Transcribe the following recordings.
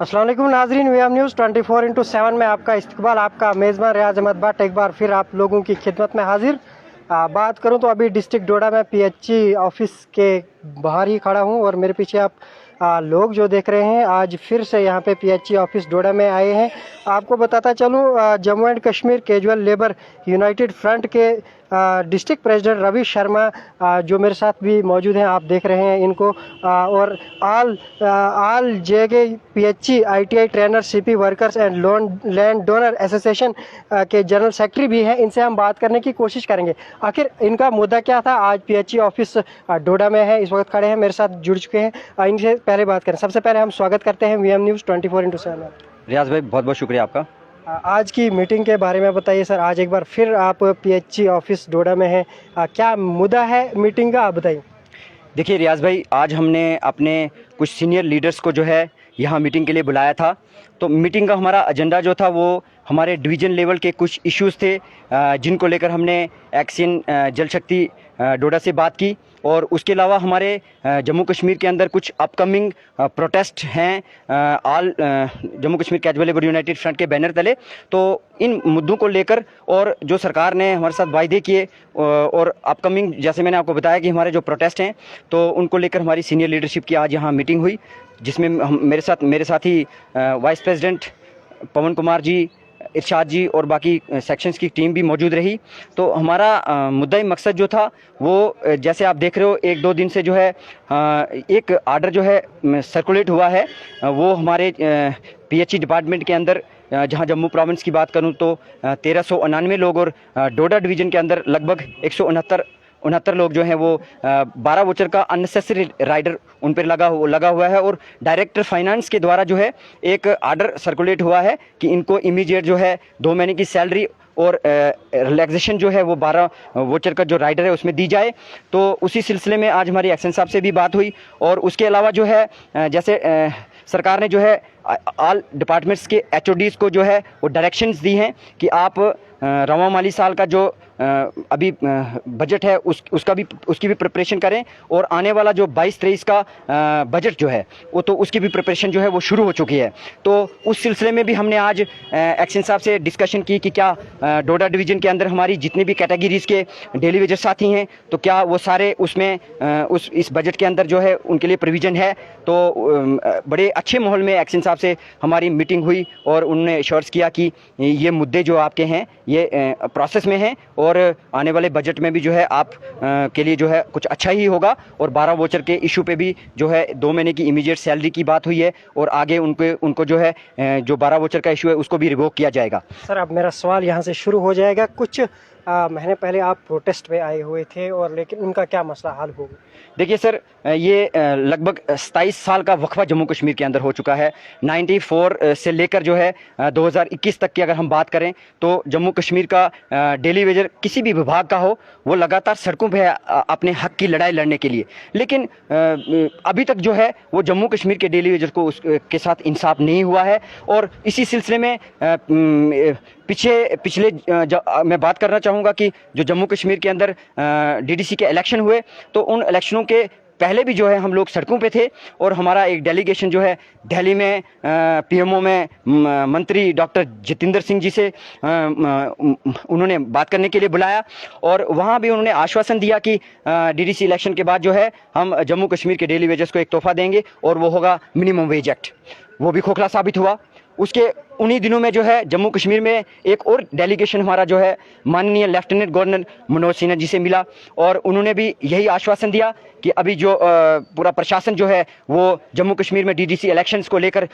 अस्सलाम वालेकुम नाजरीन, वीएम न्यूज़ 24/7 में आपका इस्तकबाल। आपका मेज़बान रियाज अहमद भट्ट एक बार फिर आप लोगों की खिदमत में हाजिर। बात करूं तो अभी डिस्ट्रिक्ट डोडा में पीएचई ऑफिस के बाहर ही खड़ा हूं और मेरे पीछे आप लोग जो देख रहे हैं आज फिर से यहां पे पीएचई ऑफिस डोडा में आए हैं। आपको बताता चलूं, Jammu and Kashmir casual labour united front के डिस्ट्रिक्ट प्रेसिडेंट रवि शर्मा जो मेरे साथ भी मौजूद हैं, आप देख रहे हैं इनको, और all JK PHE ITI trainer CP workers and land donor association के जनरल सेक्रेटरी भी हैं। इनसे हम बात करने की कोशिश करेंगे आखिर इनका मुद्दा क्या था। आज पीएचई ऑफिस डोडा में है, इस वक्त खड़े हैं, मेरे साथ जुड़ चुके हैं। इनसे पहले बात करें, सबसे पहले हम स्वागत करते हैं वीएम न्यूज़ 24/7। रियाज भाई, बहुत बहुत शुक्रिया आपका। आज की मीटिंग के बारे में बताइए सर। आज एक बार फिर आप पीएचई ऑफिस डोडा में हैं, क्या मुद्दा है मीटिंग का, आप बताइए। देखिए रियाज भाई, आज हमने अपने कुछ सीनियर लीडर्स को जो है यहाँ मीटिंग के लिए बुलाया था। तो मीटिंग का हमारा एजेंडा जो था वो हमारे डिवीज़न लेवल के कुछ इश्यूज़ थे जिनको लेकर हमने एक्सियन जल शक्ति डोडा से बात की, और उसके अलावा हमारे जम्मू कश्मीर के अंदर कुछ अपकमिंग प्रोटेस्ट हैं all Jammu Kashmir casual labour united front के बैनर तले। तो इन मुद्दों को लेकर और जो सरकार ने हमारे साथ वायदे किए और अपकमिंग, जैसे मैंने आपको बताया कि हमारे जो प्रोटेस्ट हैं, तो उनको लेकर हमारी सीनियर लीडरशिप की आज यहाँ मीटिंग हुई, जिसमें मेरे साथ ही वाइस प्रेसिडेंट पवन कुमार जी, इरशाद जी और बाकी सेक्शंस की टीम भी मौजूद रही। तो हमारा मुद्दा मकसद जो था वो जैसे आप देख रहे हो, एक दो दिन से जो है एक आर्डर जो है सर्कुलेट हुआ है, वो हमारे पीएचई डिपार्टमेंट के अंदर, जहां जम्मू प्रोविंस की बात करूं तो 1399 लोग और डोडा डिवीज़न के अंदर लगभग 169 लोग जो हैं वो 12 वोचर का अननेसेसरी राइडर उन पर लगा हुआ है, और डायरेक्टर फाइनेंस के द्वारा जो है एक आर्डर सर्कुलेट हुआ है कि इनको इमीडिएट जो है 2 महीने की सैलरी और रिलैक्सेशन जो है वो 12 वोचर का जो राइडर है उसमें दी जाए। तो उसी सिलसिले में आज हमारी एक्शन साहब से भी बात हुई, और उसके अलावा जो है जैसे सरकार ने जो है ऑल डिपार्टमेंट्स के एचओडीज़ को जो है वो डायरेक्शंस दी हैं कि आप रवा माली साल का जो अभी बजट है उसकी भी प्रिपरेशन करें, और आने वाला जो 22-23 का बजट जो है वो तो उसकी भी प्रिपरेशन जो है वो शुरू हो चुकी है। तो उस सिलसिले में भी हमने आज एक्शन साहब से डिस्कशन की कि क्या डोडा डिवीज़न के अंदर हमारी जितनी भी कैटेगरीज़ के डेली वेजर साथी हैं, तो क्या वो सारे उसमें इस बजट के अंदर जो है उनके लिए प्रोविज़न है। तो बड़े अच्छे माहौल में एक्शन साहब से हमारी मीटिंग हुई, और उन्होंने एश्योर्स किया कि ये मुद्दे जो आपके हैं ये प्रोसेस में हैं, और आने वाले बजट में भी जो है आप के लिए जो है कुछ अच्छा ही होगा। और 12 वोचर के इशू पे भी जो है 2 महीने की इमीडिएट सैलरी की बात हुई है, और आगे उनको जो है जो 12 वोचर का इशू है उसको भी रिवोक किया जाएगा। सर, अब मेरा सवाल यहाँ से शुरू हो जाएगा। कुछ महीने पहले आप प्रोटेस्ट पे आए हुए थे, और लेकिन उनका क्या मसला हल हो गया? देखिए सर, ये लगभग 27 साल का वक्फा जम्मू कश्मीर के अंदर हो चुका है। 94 से लेकर जो है 2021 तक की अगर हम बात करें तो जम्मू कश्मीर का डेली वेजर किसी भी विभाग का हो वो लगातार सड़कों पे है अपने हक की लड़ाई लड़ने के लिए। लेकिन अभी तक जो है वो जम्मू कश्मीर के डेली वेजर को उसके साथ इंसाफ नहीं हुआ है। और इसी सिलसिले में पिछले मैं बात करना चाहूँगा कि जो जम्मू कश्मीर के अंदर डीडीसी के इलेक्शन हुए, तो उन इलेक्शनों के पहले भी जो है हम लोग सड़कों पे थे, और हमारा एक डेलीगेशन जो है दिल्ली में पीएमओ में मंत्री डॉक्टर जितेंद्र सिंह जी से उन्होंने बात करने के लिए बुलाया, और वहाँ भी उन्होंने आश्वासन दिया कि डीडीसी इलेक्शन के बाद जो है हम जम्मू कश्मीर के डेली वेजर्स को एक तोहफा देंगे, और वो होगा मिनिमम वेज एक्ट। वो भी खोखला साबित हुआ। उसके उन्हीं दिनों में जो है जम्मू कश्मीर में एक और डेलीगेशन हमारा जो है माननीय लेफ्टिनेंट गवर्नर मनोज सिन्हा जी से मिला, और उन्होंने भी यही आश्वासन दिया कि अभी जो पूरा प्रशासन जो है वो जम्मू कश्मीर में डीडीसी इलेक्शंस को लेकर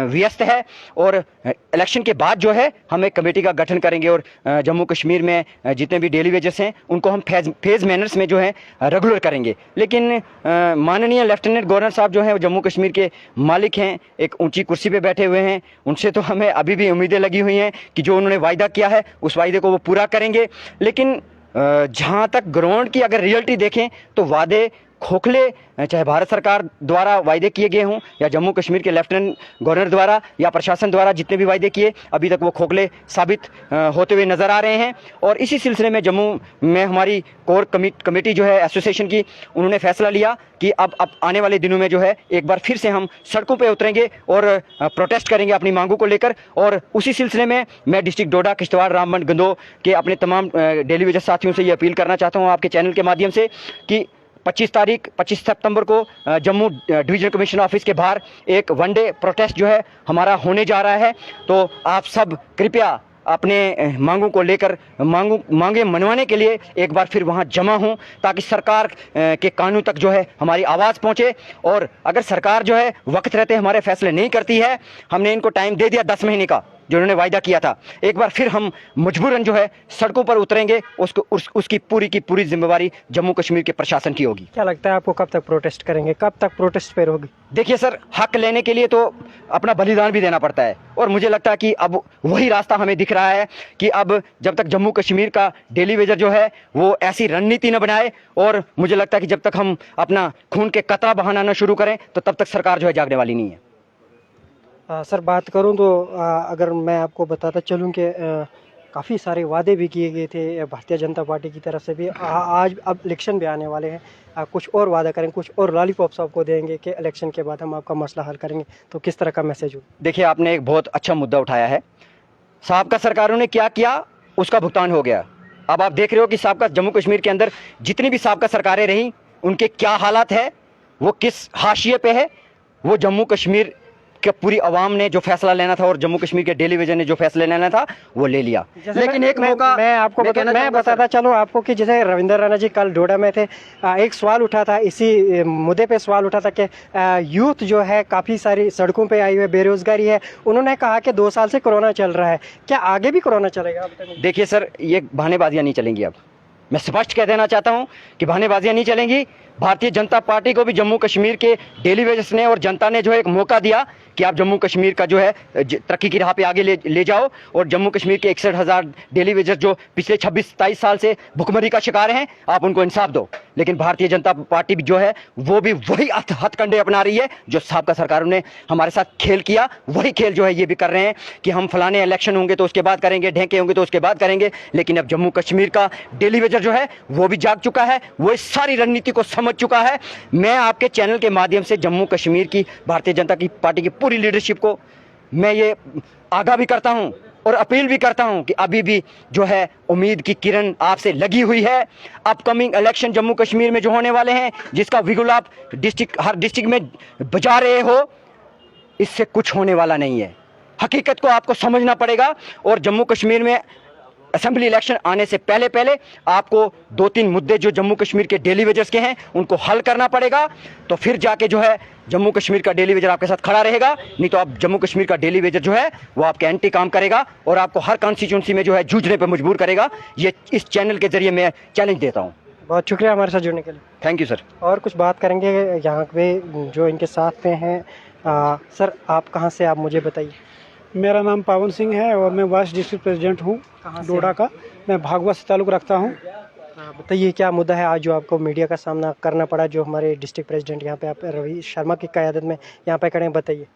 व्यस्त है, और इलेक्शन के बाद जो है हम एक कमेटी का गठन करेंगे, और जम्मू कश्मीर में जितने भी डेली वेजर्स हैं उनको हम फेज मैनर्स में जो है रेगुलर करेंगे। लेकिन माननीय लेफ्टिनेंट गवर्नर साहब जो हैं जम्मू कश्मीर के मालिक हैं, एक ऊंची कुर्सी पे बैठे हुए हैं, उनसे तो हमें अभी भी उम्मीदें लगी हुई हैं कि जो उन्होंने वायदा किया है उस वायदे को वो पूरा करेंगे। लेकिन जहाँ तक ग्राउंड की अगर रियलिटी देखें तो वादे खोखले चाहे भारत सरकार द्वारा वायदे किए गए हों या जम्मू कश्मीर के लेफ्टिनेंट गवर्नर द्वारा या प्रशासन द्वारा जितने भी वायदे किए, अभी तक वो खोखले साबित होते हुए नज़र आ रहे हैं। और इसी सिलसिले में जम्मू में हमारी कोर कमेटी जो है एसोसिएशन की, उन्होंने फैसला लिया कि अब आने वाले दिनों में जो है एक बार फिर से हम सड़कों पे उतरेंगे और प्रोटेस्ट करेंगे अपनी मांगों को लेकर। और उसी सिलसिले में मैं डिस्ट्रिक्ट डोडा, किश्तवाड़, रामबन, गंदोह के अपने तमाम डेली वेजेस साथियों से ये अपील करना चाहता हूँ आपके चैनल के माध्यम से कि 25 सितंबर को जम्मू डिवीजन कमिश्नर ऑफिस के बाहर एक वन डे प्रोटेस्ट जो है हमारा होने जा रहा है। तो आप सब कृपया अपने मांगों को लेकर मांगे मनवाने के लिए एक बार फिर वहां जमा हों, ताकि सरकार के कानून तक जो है हमारी आवाज़ पहुंचे। और अगर सरकार जो है वक्त रहते हमारे फैसले नहीं करती है, हमने इनको टाइम दे दिया 10 महीने का जो उन्होंने वायदा किया था, एक बार फिर हम मजबूरन जो है सड़कों पर उतरेंगे। उसकी पूरी की पूरी जिम्मेवारी जम्मू कश्मीर के प्रशासन की होगी। क्या लगता है आपको कब तक प्रोटेस्ट करेंगे, कब तक प्रोटेस्ट पे होगी? देखिए सर, हक लेने के लिए तो अपना बलिदान भी देना पड़ता है, और मुझे लगता है कि अब वही रास्ता हमें दिख रहा है कि अब जब तक जम्मू कश्मीर का डेली वेजर जो है वो ऐसी रणनीति न बनाए, और मुझे लगता है कि जब तक हम अपना खून के कतरा बहाना न शुरू करें तो तब तक सरकार जो है जागने वाली नहीं है। सर बात करूं तो अगर मैं आपको बताता चलूं कि काफ़ी सारे वादे भी किए गए थे भारतीय जनता पार्टी की तरफ से भी। आज अब इलेक्शन भी आने वाले हैं, कुछ और वादा करेंगे, कुछ और लॉलीपॉप्स आपको देंगे कि इलेक्शन के बाद हम आपका मसला हल करेंगे, तो किस तरह का मैसेज हो? देखिए, आपने एक बहुत अच्छा मुद्दा उठाया है। साहब सरकारों ने क्या किया उसका भुगतान हो गया। अब आप देख रहे हो कि साहब जम्मू कश्मीर के अंदर जितनी भी साहब सरकारें रहीं उनके क्या हालात है, वो किस हाशिए पे है। वो जम्मू कश्मीर कि पूरी आवाम ने जो फैसला लेना था और जम्मू कश्मीर के डेली वेजर ने जो फैसला लेना था वो ले लिया। लेकिन एक मौका मैं आपको बताता चलूँ आपको कि जैसे रविंद्र राणा जी कल डोडा में थे, एक सवाल उठा था, इसी मुद्दे पे सवाल उठा था कि यूथ जो है काफ़ी सारी सड़कों पे आई हुई बेरोजगारी है। उन्होंने कहा कि 2 साल से कोरोना चल रहा है, क्या आगे भी कोरोना चलेगा? देखिए सर, ये बहानेबाजियाँ नहीं चलेंगी। अब मैं स्पष्ट कह देना चाहता हूँ कि बहानेबाजियाँ नहीं चलेंगी। भारतीय जनता पार्टी को भी जम्मू कश्मीर के डेली वेजर्स ने और जनता ने जो है एक मौका दिया कि आप जम्मू कश्मीर का जो है तरक्की की राह पे आगे ले जाओ, और जम्मू कश्मीर के 61,000 डेली वेजर्स जो पिछले 26-27 साल से भुखमरी का शिकार हैं, आप उनको इंसाफ दो। लेकिन भारतीय जनता पार्टी जो है वो भी वही हथकंडे अपना रही है जो साहब सरकारों ने हमारे साथ खेल किया, वही खेल जो है ये भी कर रहे हैं कि हम फलाने इलेक्शन होंगे तो उसके बाद करेंगे, ढेंके होंगे तो उसके बाद करेंगे। लेकिन अब जम्मू कश्मीर का डेली वेजर जो है वो भी जाग चुका है, वो इस सारी रणनीति को समझ चुका है। मैं आपके चैनल के माध्यम से जम्मू कश्मीर की भारतीय जनता की पार्टी की पूरी लीडरशिप को मैं ये आगाह भी करता हूं और अपील भी करता हूं कि अभी भी जो है उम्मीद की किरण आपसे लगी हुई है। अपकमिंग इलेक्शन जम्मू कश्मीर में जो होने वाले हैं, जिसका बिगुल आप हर डिस्ट्रिक्ट में बजा रहे हो, इससे कुछ होने वाला नहीं है। हकीकत को आपको समझना पड़ेगा, और जम्मू कश्मीर में असेंबली इलेक्शन आने से पहले आपको 2-3 मुद्दे जो जम्मू कश्मीर के डेली वेजर्स के हैं उनको हल करना पड़ेगा। तो फिर जाके जो है जम्मू कश्मीर का डेली वेजर आपके साथ खड़ा रहेगा, नहीं तो आप जम्मू कश्मीर का डेली वेजर जो है वो आपके एंटी काम करेगा और आपको हर कॉन्स्टिट्यूंसी में जो है जूझने पर मजबूर करेगा। ये इस चैनल के जरिए मैं चैलेंज देता हूँ। बहुत शुक्रिया हमारे साथ जुड़ने के लिए। Thank you sir. और कुछ बात करेंगे यहाँ पे जो इनके साथ में हैं। सर आप कहाँ से, आप मुझे बताइए। मेरा नाम पावन सिंह है और मैं वाइस डिस्ट्रिक्ट प्रेसिडेंट हूँ डोडा का। मैं भागवत से ताल्लुक़ रखता हूँ। बताइए क्या मुद्दा है आज जो आपको मीडिया का सामना करना पड़ा, जो हमारे डिस्ट्रिक्ट प्रेसिडेंट यहाँ पे आप रवि शर्मा की क़यादत में यहाँ पे खड़े हैं, बताइए।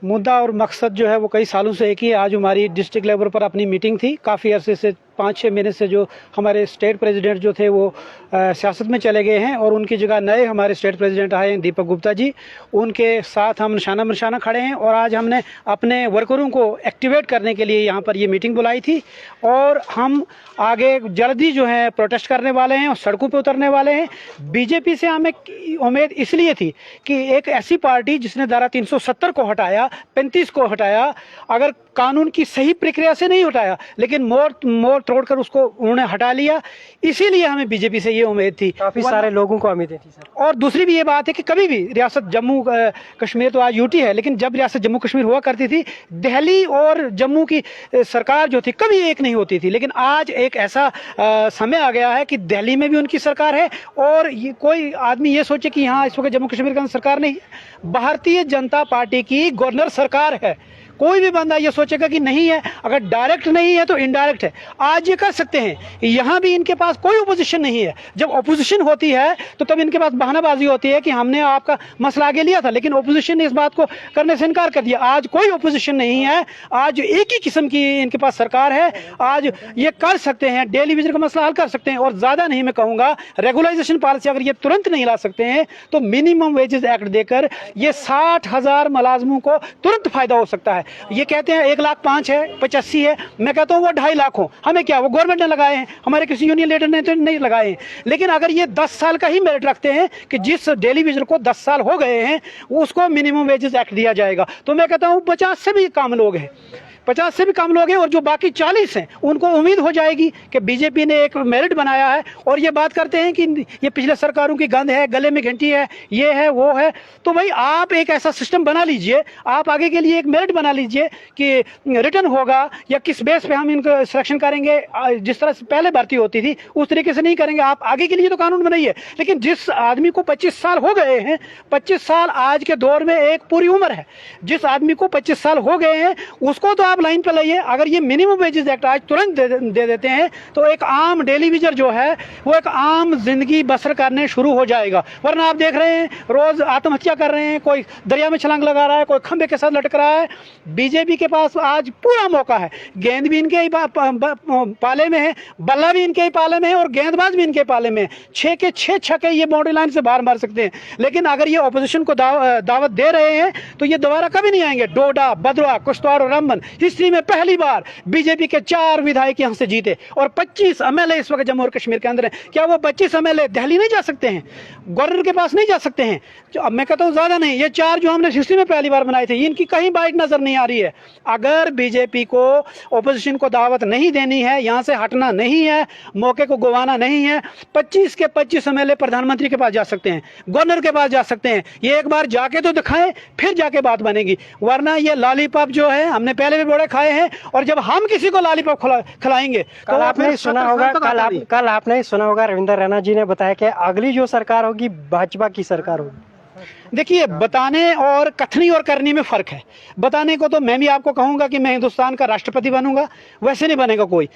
मुद्दा और मकसद जो है वो कई सालों से एक ही है। आज हमारी डिस्ट्रिक्ट लेवल पर अपनी मीटिंग थी। काफ़ी अरसे से 5-6 महीने से जो हमारे स्टेट प्रेसिडेंट जो थे वो सियासत में चले गए हैं और उनकी जगह नए हमारे स्टेट प्रेसिडेंट आए हैं दीपक गुप्ता जी। उनके साथ हम निशाना खड़े हैं और आज हमने अपने वर्करों को एक्टिवेट करने के लिए यहाँ पर ये मीटिंग बुलाई थी, और हम आगे जल्दी जो है प्रोटेस्ट करने वाले हैं और सड़कों पे उतरने वाले हैं। बीजेपी से हमें उम्मीद इसलिए थी कि एक ऐसी पार्टी जिसने धारा 370 को हटाया, 35 को हटाया, अगर कानून की सही प्रक्रिया से नहीं हटाया लेकिन मोड़ तोड़कर उसको उन्होंने हटा लिया, इसीलिए हमें बीजेपी से ये उम्मीद थी। काफ़ी सारे लोगों को उम्मीदें थी सर। और दूसरी भी ये बात है कि कभी भी रियासत जम्मू कश्मीर तो आज यूटी है, लेकिन जब रियासत जम्मू कश्मीर हुआ करती थी, दिल्ली और जम्मू की सरकार जो थी कभी एक नहीं होती थी। लेकिन आज एक ऐसा समय आ गया है कि दिल्ली में भी उनकी सरकार है, और ये कोई आदमी ये सोचे कि यहाँ इस वक्त जम्मू कश्मीर का सरकार नहीं है। भारतीय जनता पार्टी की गवर्नर सरकार है। कोई भी बंदा ये सोचेगा कि नहीं है, अगर डायरेक्ट नहीं है तो इनडायरेक्ट है। आज ये कर सकते हैं, यहाँ भी इनके पास कोई ओपोजिशन नहीं है। जब ओपोजिशन होती है तो तब इनके पास बहानाबाजी होती है कि हमने आपका मसला आगे लिया था, लेकिन ओपोजिशन ने इस बात को करने से इनकार कर दिया। आज कोई ओपोजिशन नहीं है, आज एक ही किस्म की इनके पास सरकार है। आज ये कर सकते हैं, डेली वेजर का मसला हल कर सकते हैं। और ज़्यादा नहीं मैं कहूँगा, रेगुलाइजेशन पॉलिसी अगर ये तुरंत नहीं ला सकते हैं तो मिनिमम वेजेस एक्ट देकर ये 60,000 मुलाजमों को तुरंत फायदा हो सकता है। ये कहते हैं 1,05,000 है, 85 है, मैं कहता हूँ वो 2.5 लाख हो, हमें क्या, वो गवर्नमेंट ने लगाए हैं, हमारे किसी यूनियन लीडर ने तो नहीं लगाए हैं। लेकिन अगर ये 10 साल का ही मेरिट रखते हैं कि जिस डेली वेजर को 10 साल हो गए हैं उसको मिनिमम वेजेस एक्ट दिया जाएगा, तो मैं कहता हूँ 50 से भी कम लोग हैं, 50 से भी कम लोग हैं। और जो बाकी 40 हैं उनको उम्मीद हो जाएगी कि बीजेपी ने एक मेरिट बनाया है। और ये बात करते हैं कि ये पिछले सरकारों की गंद है, गले में घंटी है, ये है वो है, तो भाई आप एक ऐसा सिस्टम बना लीजिए, आप आगे के लिए एक मेरिट बना लीजिए कि रिटर्न होगा या किस बेस पे हम इनको सिलेक्शन करेंगे। जिस तरह से पहले भर्ती होती थी उस तरीके से नहीं करेंगे, आप आगे के लिए तो कानून बनाइए। लेकिन जिस आदमी को 25 साल हो गए हैं, 25 साल आज के दौर में एक पूरी उम्र है, जिस आदमी को 25 साल हो गए हैं उसको तो आप लाइन पे लाइए। अगर ये मिनिमम वेजेस एक्ट आज तुरंत दे देते हैं तो एक आम डेली वेजर जो है वो एक आम जिंदगी बसर करने शुरू हो जाएगा। वरना आप देख रहे हैं रोज आत्महत्या कर रहे हैं, कोई दरिया में छलांग लगा रहा है, कोई खंबे के साथ लटक रहा है। बीजेपी के पास आज पूरा मौका है, गेंद भी इनके ही पाले में है, बल्ला भी इनके ही पाले में है और गेंदबाज भी इनके पाले में है। 6 के 6 छक्के ये बाउंड्री लाइन से बाहर मार सकते हैं। लेकिन अगर ये ऑपोजिशन को दावत दे रहे हैं तो ये दोबारा कभी नहीं आएंगे। डोडा, भद्रवाह, कुश्तवाड़ और रामबन हिस्ट्री में पहली बार बीजेपी के 4 विधायक यहां से जीते और 25 एमएलए इस वक्त जम्मू और कश्मीर के अंदर है। क्या वो 25 एमएलए दिल्ली नहीं जा सकते हैं, गवर्नर के पास नहीं जा सकते हैं? अब मैं कहता हूं ज्यादा नहीं, ये 4 जो हमने हिस्ट्री में पहली बार बनाए थे इनकी कहीं बाइट नजर नहीं आ रही है। अगर बीजेपी को ओपोजिशन को दावत नहीं देनी है, यहां से हटना नहीं है, मौके को गंवाना नहीं है, 25 के 25 एमएलए प्रधानमंत्री के पास जा सकते हैं, गवर्नर के पास जा सकते हैं। ये एक बार जाके तो दिखाएं, फिर जाके बात बनेगी। वरना ये लॉलीपॉप जो है हमने पहले भी बड़े खाए हैं और जब हम किसी को लॉलीपॉप खिलाएंगे तो आपने सुना होगा, कल आपने सुना होगा रविंद्र रैना जी ने बताया कि अगली जो सरकार होगी भाजपा की सरकार होगी। देखिए, बताने और कथनी और करनी में फर्क है। बताने को तो मैं भी आपको कहूंगा कि मैं हिंदुस्तान का राष्ट्रपति बनूंगा, वैसे नहीं बनेगा कोई।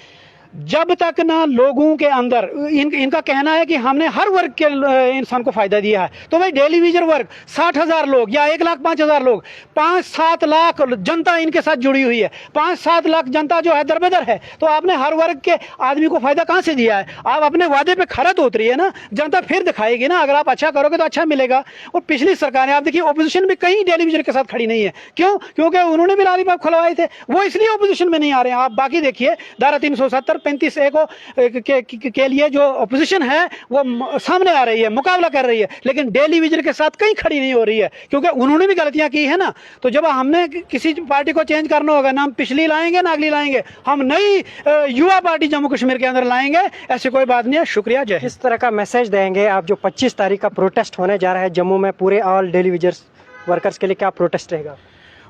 जब तक ना लोगों के अंदर इनका कहना है कि हमने हर वर्ग के इंसान को फायदा दिया है, तो भाई डेली वेजर वर्ग 60,000 लोग या 1,05,000 लोग, 5-7 लाख जनता इनके साथ जुड़ी हुई है, 5-7 लाख जनता जो है दरबदर है। तो आपने हर वर्ग के आदमी को फायदा कहां से दिया है? आप अपने वादे पे खरा तो उतरिए ना, जनता फिर दिखाएगी ना। अगर आप अच्छा करोगे तो अच्छा मिलेगा। और पिछली सरकारें आप देखिए, ओपोजिशन भी कहीं डेली वेजर के साथ खड़ी नहीं है। क्यों? क्योंकि उन्होंने भी लॉलीपॉप खुलवाए थे, वो इसलिए ओपोजिशन में नहीं आ रहे हैं। आप बाकी देखिए, धारा 370 35A के लिए जो ऑपोजिशन है वो सामने आ रही है, मुकाबला कर रही है, लेकिन डेली वेजर के साथ कहीं खड़ी नहीं हो रही है, क्योंकि उन्होंने भी गलतियां की है ना। तो जब हमने किसी पार्टी को चेंज करना होगा ना, हम पिछली लाएंगे ना अगली लाएंगे, हम नई युवा पार्टी जम्मू कश्मीर के अंदर लाएंगे। ऐसी कोई बात नहीं है। शुक्रिया, जय। इस तरह का मैसेज देंगे आप जो 25 तारीख का प्रोटेस्ट होने जा रहा है जम्मू में पूरे ऑल डेली वेजर्स वर्कर्स के लिए, क्या प्रोटेस्ट रहेगा?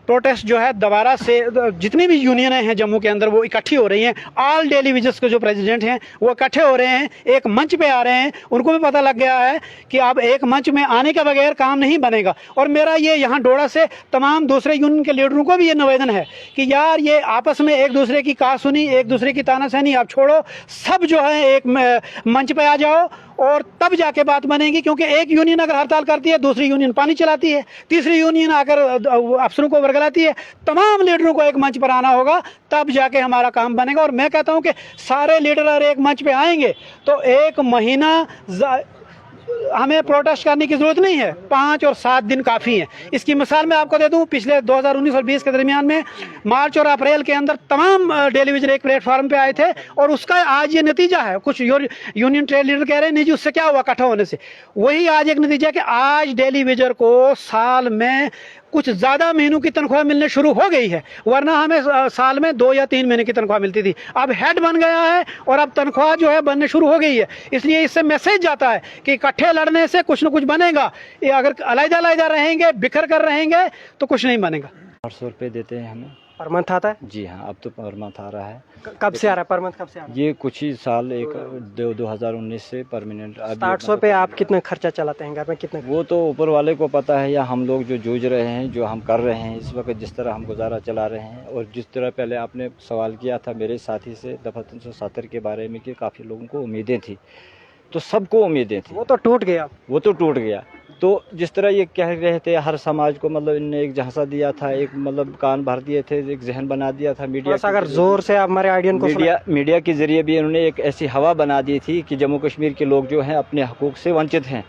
प्रोटेस्ट जो है दोबारा से जितनी भी यूनियनें हैं जम्मू के अंदर वो इकट्ठी हो रही हैं। ऑल डेली वेजर्स के जो प्रेसिडेंट हैं वो इकट्ठे हो रहे हैं, एक मंच पे आ रहे हैं। उनको भी पता लग गया है कि अब एक मंच में आने के बगैर काम नहीं बनेगा। और मेरा ये यहाँ डोडा से तमाम दूसरे यूनियन के लीडरों को भी ये निवेदन है कि यार ये आपस में एक दूसरे की कहासुनी, एक दूसरे की तानाशानी आप छोड़ो, सब जो है एक मंच पे आ जाओ और तब जाके बात बनेगी। क्योंकि एक यूनियन अगर हड़ताल करती है, दूसरी यूनियन पानी चलाती है, तीसरी यूनियन आकर अफसरों को वर्गलाती है। तमाम लीडरों को एक मंच पर आना होगा, तब जाके हमारा काम बनेगा। और मैं कहता हूं कि सारे लीडर अगर एक मंच पे आएंगे तो 1 महीना हमें प्रोटेस्ट करने की जरूरत नहीं है, 5 और 7 दिन काफ़ी हैं। इसकी मिसाल मैं आपको दे दूं, पिछले 2019 और 20 के दरमियान में मार्च और अप्रैल के अंदर तमाम डेली वेजर एक प्लेटफॉर्म पे आए थे और उसका आज ये नतीजा है। कुछ यूनियन ट्रेड लीडर कह रहे हैं नहीं जी उससे क्या हुआ इकट्ठा होने से, वही आज एक नतीजा है कि आज डेली वेजर को साल में कुछ ज़्यादा महीनों की तनख्वाह मिलने शुरू हो गई है। वरना हमें साल में 2 या 3 महीने की तनख्वाह मिलती थी, अब हेड बन गया है और अब तनख्वाह जो है बनने शुरू हो गई है। इसलिए इससे मैसेज जाता है कि इकट्ठे लड़ने से कुछ न कुछ बनेगा। ये अगर अलग-अलग रहेंगे, बिखर कर रहेंगे तो कुछ नहीं बनेगा। 800 रुपये देते हैं हमें। पर मंथ आता है? जी हाँ, अब तो पर मंथ आ रहा है। कब से आ रहा है पर मंथ, कब से आ रहा है? ये कुछ ही साल 2019 से परमानेंट। 800 पे आप कितना खर्चा चलाते हैं घर में, कितना? वो तो ऊपर वाले को पता है, या हम लोग जो जूझ रहे हैं, जो हम कर रहे हैं इस वक्त, जिस तरह हम गुजारा चला रहे हैं। और जिस तरह पहले आपने सवाल किया था मेरे साथी से दफ़ा 370 के बारे में कि काफ़ी लोगों को उम्मीदें थी, तो सबको उम्मीदें थी, वो तो टूट गया। वो तो टूट गया। तो जिस तरह ये कह रहे थे हर समाज को, मतलब इनने एक झांसा दिया था, एक मतलब कान भर दिए थे, एक जहन बना दिया था मीडिया। अगर जोर से आप हमारे आइडियन को मीडिया के जरिए भी इन्होंने एक ऐसी हवा बना दी थी कि जम्मू कश्मीर के लोग जो हैं अपने हकूक़ से वंचित हैं,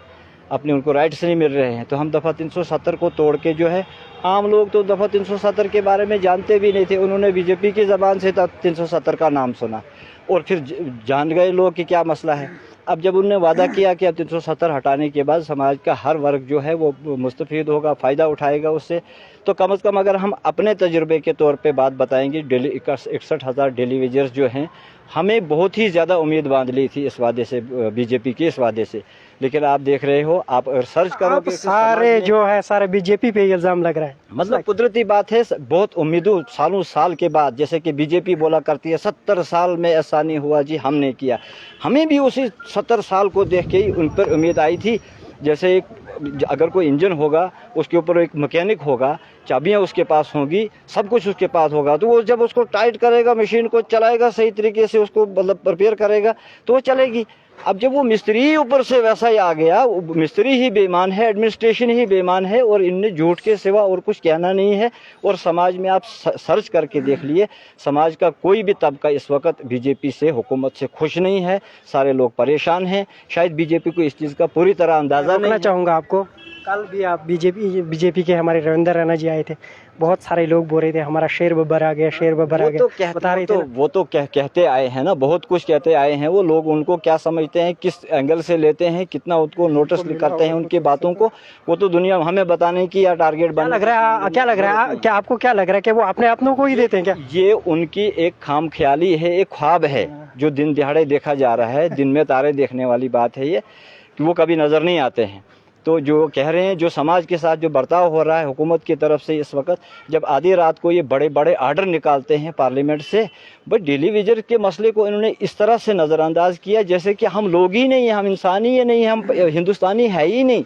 अपने उनको राइट्स नहीं मिल रहे हैं। तो हम दफ़ा 370 को तोड़ के जो है, आम लोग तो दफ़ा 370 के बारे में जानते भी नहीं थे, उन्होंने बीजेपी की ज़बान से 370 का नाम सुना और फिर जान गए लोग कि क्या मसला है। अब जब उन्होंने वादा किया कि अब 370 हटाने के बाद समाज का हर वर्ग जो है वो मुस्तफ़ीद होगा, फ़ायदा उठाएगा उससे, तो कम से कम अगर हम अपने तजुर्बे के तौर पे बात बताएंगे, डेली 61,000 डेली वेजर्स जो हैं, हमें बहुत ही ज़्यादा उम्मीद बांध ली थी इस वादे से, बीजेपी के इस वादे से। लेकिन आप देख रहे हो, आप अगर सर्च करोगे सारे जो है सारे बीजेपी पे इल्ज़ाम लग रहा है। मतलब कुदरती बात है, बहुत उम्मीदों सालों साल के बाद, जैसे कि बीजेपी बोला करती है 70 साल में ऐसा नहीं हुआ जी, हमने किया। हमें भी उसी 70 साल को देख के ही उन पर उम्मीद आई थी। जैसे अगर कोई इंजन होगा, उसके ऊपर एक मैकेनिक होगा, चाबियां उसके पास होंगी, सब कुछ उसके पास होगा, तो वो जब उसको टाइट करेगा, मशीन को चलाएगा, सही तरीके से उसको मतलब रिपेयर करेगा तो वो चलेगी। अब जब वो मिस्त्री ऊपर से वैसा ही आ गया, मिस्त्री ही बेईमान है, एडमिनिस्ट्रेशन ही बेईमान है, और इनने झूठ के सिवा और कुछ कहना नहीं है। और समाज में आप सर्च करके देख लिए, समाज का कोई भी तबका इस वक्त बीजेपी से, हुकूमत से खुश नहीं है, सारे लोग परेशान हैं। शायद बीजेपी को इस चीज़ का पूरी तरह अंदाज़ा नहीं। चाहूँगा आपको, कल भी आप बीजेपी के हमारे रविंद्र रैना जी आए थे, बहुत सारे लोग बोल रहे थे हमारा शेर बब्बर आ गया, शेर बब्बर आ गया, बता रहे थे। वो तो कहते आए हैं ना, बहुत कुछ कहते आए हैं वो लोग। उनको क्या समझते हैं, किस एंगल से लेते हैं, कितना उनको नोटिस करते हैं उनकी बातों को, वो तो दुनिया हमें बताने की या टारगेट बन लग रहा है। क्या लग रहा है, क्या आपको क्या लग रहा है कि वो अपने अपनों को ही देते हैं क्या? ये उनकी एक खामख्याली है, एक ख्वाब है जो दिन दिहाड़े देखा जा रहा है। दिन में तारे देखने वाली बात है ये, कि वो कभी नज़र नहीं आते हैं। तो जो कह रहे हैं, जो समाज के साथ जो बर्ताव हो रहा है हुकूमत की तरफ से इस वक्त, जब आधी रात को ये बड़े बड़े आर्डर निकालते हैं पार्लियामेंट से, बट डेली वेजर के मसले को इन्होंने इस तरह से नज़रअंदाज किया जैसे कि हम लोग ही नहीं हैं, हम इंसानी ही नहीं हैं, हम हिंदुस्तानी है ही नहीं।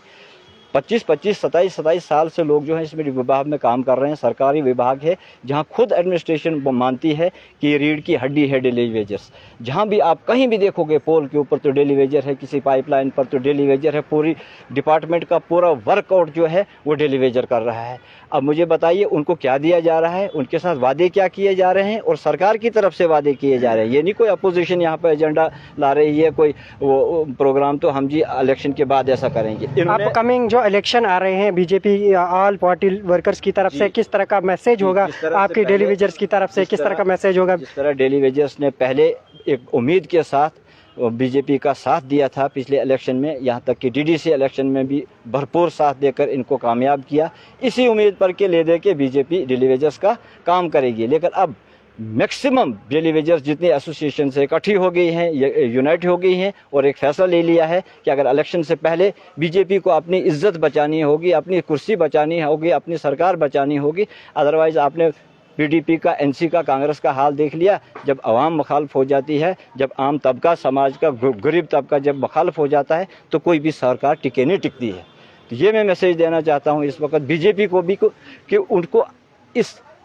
27 साल से लोग जो हैं इसमें विभाग में काम कर रहे हैं। सरकारी विभाग है जहां खुद एडमिनिस्ट्रेशन मानती है कि ये रीढ़ की हड्डी है डेली वेजर्स। जहां भी आप कहीं भी देखोगे, पोल के ऊपर तो डेली वेजर है, किसी पाइपलाइन पर तो डेली वेजर है, पूरी डिपार्टमेंट का पूरा वर्कआउट जो है वो डेली वेजर कर रहा है। अब मुझे बताइए उनको क्या दिया जा रहा है, उनके साथ वादे क्या किए जा रहे हैं, और सरकार की तरफ से वादे किए जा रहे हैं। ये नहीं कोई अपोजिशन यहाँ पर एजेंडा ला रही है, कोई वो प्रोग्राम तो हम जी इलेक्शन के बाद ऐसा करेंगे। अपकमिंग जो इलेक्शन आ रहे हैं, बीजेपी ऑल पार्टी वर्कर्स की तरफ से किस तरह का मैसेज होगा, आपकी डेली वेजर्स की तरफ से किस तरह का मैसेज होगा? जिस तरह डेली वेजर्स ने पहले एक उम्मीद के साथ बीजेपी का साथ दिया था पिछले इलेक्शन में, यहाँ तक कि डीडीसी इलेक्शन में भी भरपूर साथ देकर इनको कामयाब किया, इसी उम्मीद पर के ले दे के बीजेपी डेली वेजर्स का काम करेगी। लेकिन अब मैक्सिमम डेली वेजर्स जितनी एसोसिएशन से इकट्ठी हो गई हैं, यूनाइट हो गई हैं, और एक फ़ैसला ले लिया है कि अगर इलेक्शन से पहले बीजेपी को अपनी इज्जत बचानी होगी, अपनी कुर्सी बचानी होगी, अपनी सरकार बचानी होगी। अदरवाइज़ आपने पीडीपी का, एनसी का, कांग्रेस का हाल देख लिया। जब अवाम मुखालफ हो जाती है, जब आम तबका, समाज का गरीब तबका जब मुखालफ हो जाता है, तो कोई भी सरकार टिके नहीं टिकती है। तो ये मैं मैसेज देना चाहता हूँ इस वक्त बीजेपी को भी कि उनको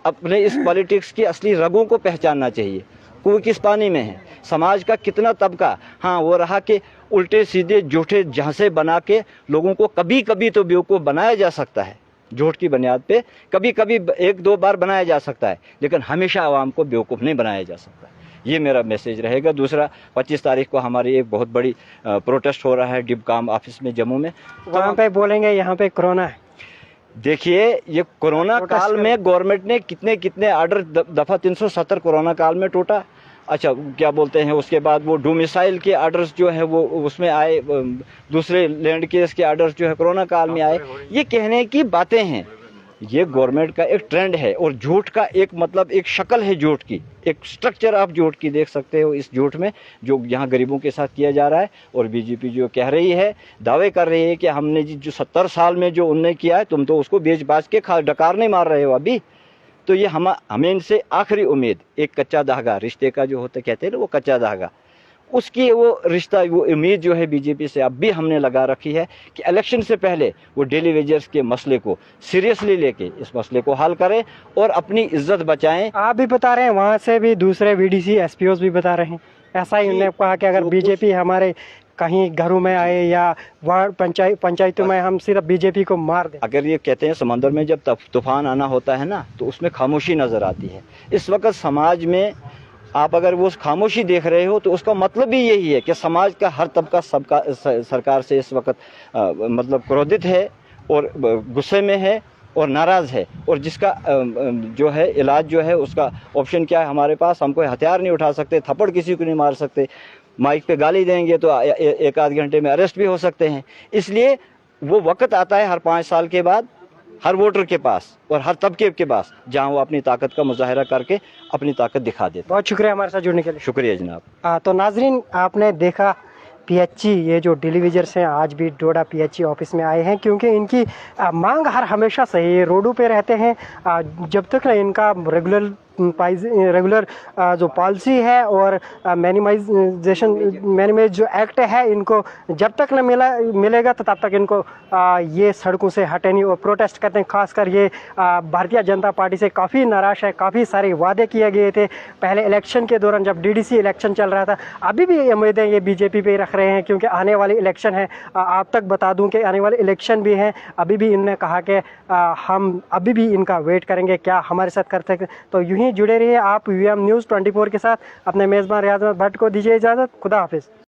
अपने इस पॉलिटिक्स की असली रगों को पहचानना चाहिए। कोई किस पानी में है, समाज का कितना तबका, हाँ वो रहा कि उल्टे सीधे झूठे झांसे बना के लोगों को कभी कभी तो बेवकूफ़ बनाया जा सकता है, झूठ की बुनियाद पे कभी कभी 1-2 बार बनाया जा सकता है, लेकिन हमेशा आवाम को बेवकूफ़ नहीं बनाया जा सकता। ये मेरा मैसेज रहेगा। दूसरा, 25 तारीख को हमारी एक बहुत बड़ी प्रोटेस्ट हो रहा है डिबकाम ऑफिस में जम्मू में। वहाँ पे बोलेंगे यहाँ पे कोरोना है। देखिए, ये कोरोना काल में गवर्नमेंट ने कितने आर्डर दफ़ा 370 कोरोना काल में टूटा। अच्छा, क्या बोलते हैं, उसके बाद वो डोमिसाइल के आर्डर्स जो है वो उसमें आए, दूसरे लैंड केस के आर्डर्स जो है कोरोना काल में आए। ये कहने की बातें हैं, ये गवर्नमेंट का एक ट्रेंड है, और झूठ का एक मतलब एक शक्ल है, झूठ की एक स्ट्रक्चर आप झूठ की देख सकते हो इस झूठ में, जो यहाँ गरीबों के साथ किया जा रहा है। और बीजेपी जो कह रही है, दावे कर रही है कि हमने जो 70 साल में जो उनने किया है, तुम तो उसको बेच बाच के डकार नहीं मार रहे हो। अभी तो ये हमें इनसे आखिरी उम्मीद, एक कच्चा धागा रिश्ते का जो होता कहते हैं ना, वो कच्चा धागा, उसकी वो रिश्ता, वो उम्मीद जो है बीजेपी से अब भी हमने लगा रखी है कि इलेक्शन से पहले वो डेली वेजर्स के मसले को सीरियसली लेके इस मसले को हल करें और अपनी इज्जत बचाएं। आप भी बता रहे हैं, वहाँ से भी दूसरे वीडीसी एसपीओ भी बता रहे हैं ऐसा ही। उन्होंने कहा कि अगर बीजेपी हमारे कहीं घरों में आए या वार्ड पंचायतों में, हम सिर्फ बीजेपी को मार दें। अगर ये कहते हैं समंदर में जब तूफान आना होता है ना, तो उसमें खामोशी नजर आती है। इस वक्त समाज में आप अगर वो खामोशी देख रहे हो तो उसका मतलब भी यही है कि समाज का हर तबका सबका सरकार से इस वक्त मतलब क्रोधित है और गुस्से में है और नाराज़ है, और जिसका जो है इलाज जो है उसका ऑप्शन क्या है हमारे पास? हम कोई हथियार नहीं उठा सकते, थप्पड़ किसी को नहीं मार सकते, माइक पे गाली देंगे तो एक आध घंटे में अरेस्ट भी हो सकते हैं। इसलिए वो वक्त आता है हर 5 साल के बाद हर वोटर के पास और हर तबके के पास जहां वो अपनी ताकत का मुजाहरा करके अपनी ताकत दिखा देते। बहुत शुक्रिया हमारे साथ जुड़ने के लिए। शुक्रिया जनाब। तो नाजरीन, आपने देखा पीएचई, ये जो डिलीविजर्स हैं आज भी डोडा पीएचई ऑफिस में आए हैं क्योंकि इनकी मांग हर हमेशा से ये रोडों पे रहते हैं। जब तक ना इनका रेगुलर जो पॉलिसी है और मिनिमाइज जो एक्ट है, इनको जब तक न मिलेगा तो तब तक इनको ये सड़कों से हटे नहीं और प्रोटेस्ट करते हैं। खासकर ये भारतीय जनता पार्टी से काफ़ी नाराज़ है। काफ़ी सारे वादे किए गए थे पहले इलेक्शन के दौरान, जब डीडीसी इलेक्शन चल रहा था। अभी भी उम्मीदें ये बीजेपी पे रख रहे हैं क्योंकि आने वाली इलेक्शन है। आप तक बता दूं कि आने वाले इलेक्शन भी हैं। अभी भी इन्होंने कहा कि हम अभी भी इनका वेट करेंगे, क्या हमारे साथ कर सकते। तो यूं ही जुड़े रहिए आप यूएम न्यूज़ 24 के साथ। अपने मेज़बान रियाज अहमद भट्ट को दीजिए इजाज़त। खुदा हाफिज़।